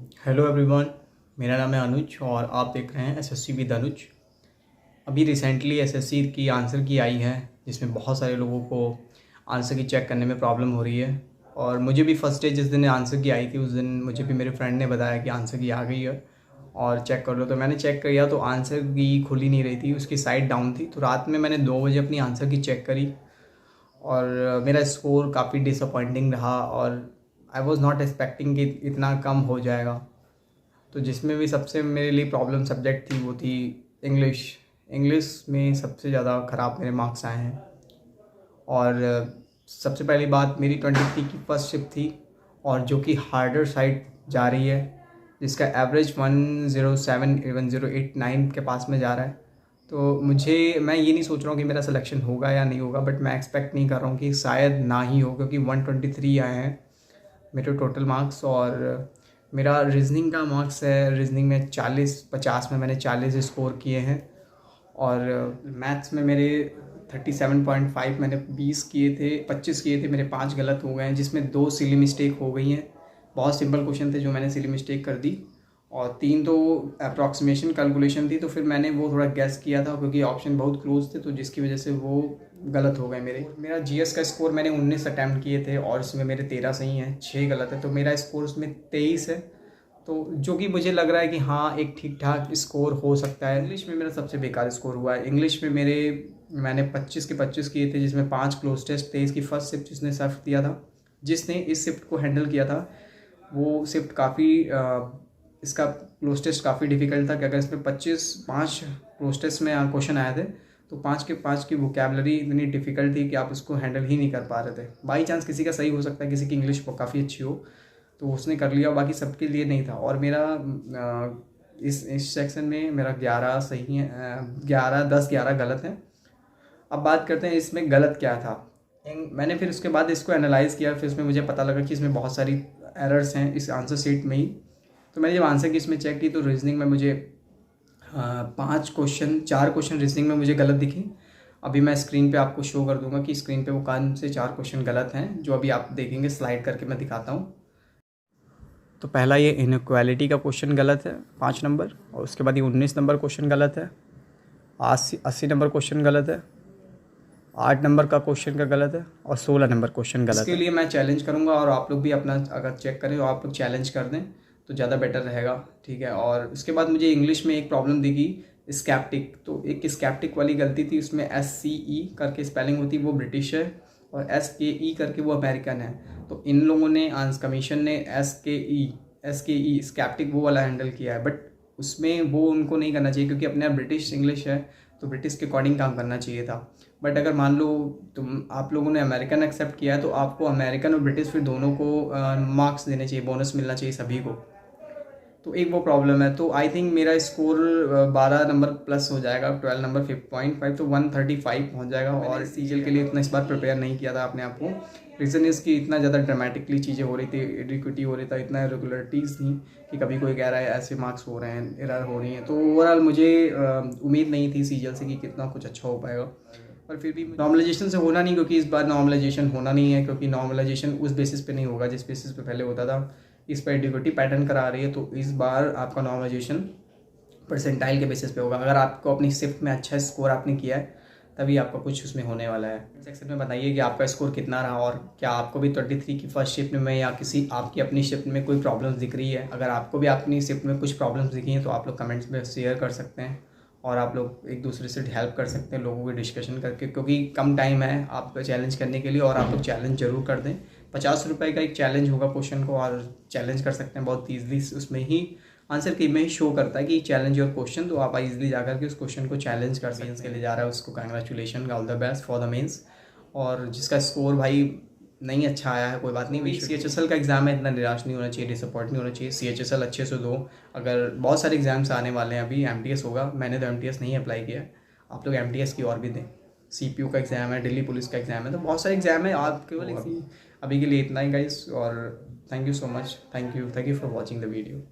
Hello everyone, मेरा नाम है अनुज और आप देख रहे हैं एसएससी विद अनुज। अभी रिसेंटली एसएससी की आंसर की आई है, जिसमें बहुत सारे लोगों को आंसर की चेक करने में प्रॉब्लम हो रही है। और मुझे भी फर्स्ट डे जिस दिन आंसर की आई थी उस दिन मुझे भी मेरे फ्रेंड ने बताया कि आंसर की आ गई है और चेक कर लो। तो मैंने चेक किया तो आंसर की खुल ही नहीं रही थी, उसकी साइड डाउन थी। तो रात में मैंने 2 बजे अपनी आंसर की चेक करी और मेरा स्कोर काफ़ी डिसअपॉइंटिंग रहा और आई वॉज़ नॉट एक्सपेक्टिंग कि इतना कम हो जाएगा। तो जिसमें भी सबसे मेरे लिए प्रॉब्लम सब्जेक्ट थी वो थी इंग्लिश। इंग्लिश में सबसे ज़्यादा ख़राब मेरे मार्क्स आए हैं। और सबसे पहली बात, मेरी 23 की फर्स्ट शिफ्ट थी और जो कि हार्डर साइड जा रही है, जिसका एवरेज 107 1089 के पास में जा रहा है। तो मैं ये नहीं सोच रहा हूँ कि मेरा सिलेक्शन होगा या नहीं होगा, बट मैं एक्सपेक्ट नहीं कर रहा हूँ कि शायद ना ही हो, क्योंकि 123 आए हैं मेरे टोटल मार्क्स। और मेरा रीजनिंग का मार्क्स है, रीजनिंग में 40-50 में मैंने 40 स्कोर किए हैं। और मैथ्स में मेरे 37.5 मैंने 20 किए थे, 25 किए थे, मेरे 5 गलत हो गए हैं, जिसमें 2 सिली मिस्टेक हो गई हैं। बहुत सिंपल क्वेश्चन थे जो मैंने सिली मिस्टेक कर दी, और 3 तो अप्रॉक्सीमेशन कैलकुलेशन थी, तो फिर मैंने वो थोड़ा गैस किया था क्योंकि ऑप्शन बहुत क्लोज थे, तो जिसकी वजह से वो गलत हो गए मेरा जीएस का स्कोर मैंने 19 अटैम्प्ट किए थे और इसमें मेरे 13 सही हैं, 6 गलत है, तो मेरा स्कोर उसमें 23 है। तो जो कि मुझे लग रहा है कि हाँ, एक ठीक ठाक स्कोर हो सकता है। इंग्लिश में मेरा सबसे बेकार स्कोर हुआ है। इंग्लिश में मैंने 25 के 25 किए थे, जिसमें 5 क्लोज टेस्ट, 23 की फर्स्ट शिफ्ट जिसने सर्व दिया था। जिसने इस शिफ्ट को हैंडल किया था वो शिफ्ट काफ़ी इसका क्लोज टेस्ट काफ़ी डिफिकल्ट था कि अगर इसमें 5 क्लोज टेस्ट में क्वेश्चन आए थे तो 5 के 5 की वोकेबलरी इतनी डिफिकल्ट थी कि आप उसको हैंडल ही नहीं कर पा रहे थे। बाई चांस किसी का सही हो सकता है, किसी की इंग्लिश काफ़ी अच्छी हो तो उसने कर लिया, बाकी सबके लिए नहीं था। और मेरा इस सेक्शन में मेरा 11 सही है, 11 गलत है। अब बात करते हैं इसमें गलत क्या था। मैंने फिर उसके बाद इसको एनालाइज़ किया, फिर इसमें मुझे पता लगा कि इसमें बहुत सारी एरर्स हैं इस आंसर शीट में ही। तो मैंने जब आंसर की इसमें चेक की तो रीजनिंग में मुझे 4 क्वेश्चन रीजनिंग में मुझे गलत दिखे। अभी मैं स्क्रीन पे आपको शो कर दूंगा कि स्क्रीन पे वो कौन से 4 क्वेश्चन गलत हैं, जो अभी आप देखेंगे। स्लाइड करके मैं दिखाता हूँ। तो पहला ये इनइक्वालिटी का क्वेश्चन गलत है 5 नंबर, और उसके बाद ये 19 नंबर क्वेश्चन गलत है, 80 नंबर क्वेश्चन गलत है, 8 नंबर का क्वेश्चन का गलत है, और 16 नंबर क्वेश्चन गलत है। इसके लिए मैं चैलेंज करूंगा और आप लोग भी अपना अगर चेक करें तो आप लोग चैलेंज कर दें तो ज़्यादा बेटर रहेगा, ठीक है। और उसके बाद मुझे इंग्लिश में एक प्रॉब्लम दिखी, स्कैप्टिक। तो एक स्कैप्टिक वाली गलती थी, उसमें SCE करके स्पेलिंग होती, वो ब्रिटिश है, और SKE करके वो अमेरिकन है। तो इन लोगों ने कमीशन ने SKE स्कैप्टिक वो वाला हैंडल किया है, बट उसमें वो उनको नहीं करना चाहिए क्योंकि अपने ब्रिटिश इंग्लिश है तो ब्रिटिश के अकॉर्डिंग काम करना चाहिए था। बट अगर मान लो आप लोगों ने अमेरिकन एक्सेप्ट किया है तो आपको अमेरिकन और ब्रिटिश फिर दोनों को मार्क्स देने चाहिए, बोनस मिलना चाहिए सभी को। तो एक वो प्रॉब्लम है। तो आई थिंक मेरा स्कोर 12 नंबर प्लस हो जाएगा, 12 नंबर 5.5, तो 135 पहुंच जाएगा। और सीजल के लिए इतना इस बार प्रिपेयर नहीं किया था अपने आप को। रीज़न इसकी इतना ज़्यादा ड्रामेटिकली चीज़ें हो रही थी, एडिक्विटी हो रही था, इतना रेगुलरिटीज़ थी कि कभी कोई कह रहा है ऐसे मार्क्स हो रहे हैं, एरर हो रही हैं। तो ओवरऑल मुझे उम्मीद नहीं थी सीजल से कि कितना कुछ अच्छा हो पाएगा। पर फिर भी नॉर्मलाइजेशन से होना नहीं, क्योंकि इस बार नॉर्मलाइजेशन होना नहीं है, क्योंकि नॉर्मलाइजेशन उस बेसिस पे नहीं होगा जिस बेसिस पे पहले होता था। इस पर एडिक्विटी पैटर्न करा रही है, तो इस बार आपका नॉर्मलाइजेशन परसेंटाइल के बेसिस पे होगा। अगर आपको अपनी शिफ्ट में अच्छा स्कोर आपने किया है तभी आपका कुछ उसमें होने वाला है। सेक्शन में बताइए कि आपका स्कोर कितना रहा, और क्या आपको भी 23 की फर्स्ट शिफ्ट में या किसी आपकी अपनी शिफ्ट में कोई प्रॉब्लम्स दिख रही है। अगर आपको भी अपनी शिफ्ट में कुछ प्रॉब्लम्स दिखी हैं तो आप लोग कमेंट्स में शेयर कर सकते हैं, और आप लोग एक दूसरे से हेल्प कर सकते हैं लोगों की डिस्कशन करके, क्योंकि कम टाइम है आपका चैलेंज करने के लिए। और आप लोग चैलेंज जरूर कर दें। 50 रुपये का एक चैलेंज होगा क्वेश्चन को, और चैलेंज कर सकते हैं बहुत ईजिली। उसमें ही आंसर की में ही शो करता है कि चैलेंज योर क्वेश्चन, तो आप इजीली जाकर के उस क्वेश्चन को चैलेंज कर सकते हैं। के लिए जा रहा है उसको congratulation, all the best for the mains. और जिसका स्कोर भाई नहीं अच्छा आया है कोई बात नहीं, CHSL का एग्जाम है, इतना निराश नहीं होना चाहिए, डिसअपॉइंट नहीं होना चाहिए। CHSL अच्छे से दो। अगर बहुत सारे एग्जाम्स आने वाले हैं, अभी MTS होगा, मैंने तो MTS नहीं अप्लाई किया, आप लोग MTS की और भी दें। CPU का एग्ज़ाम है, दिल्ली पुलिस का एग्ज़ाम है, तो बहुत सारे एग्जाम है। आप केवल अभी के लिए इतना ही गाइस, और thank you so much, thank you for watching the video.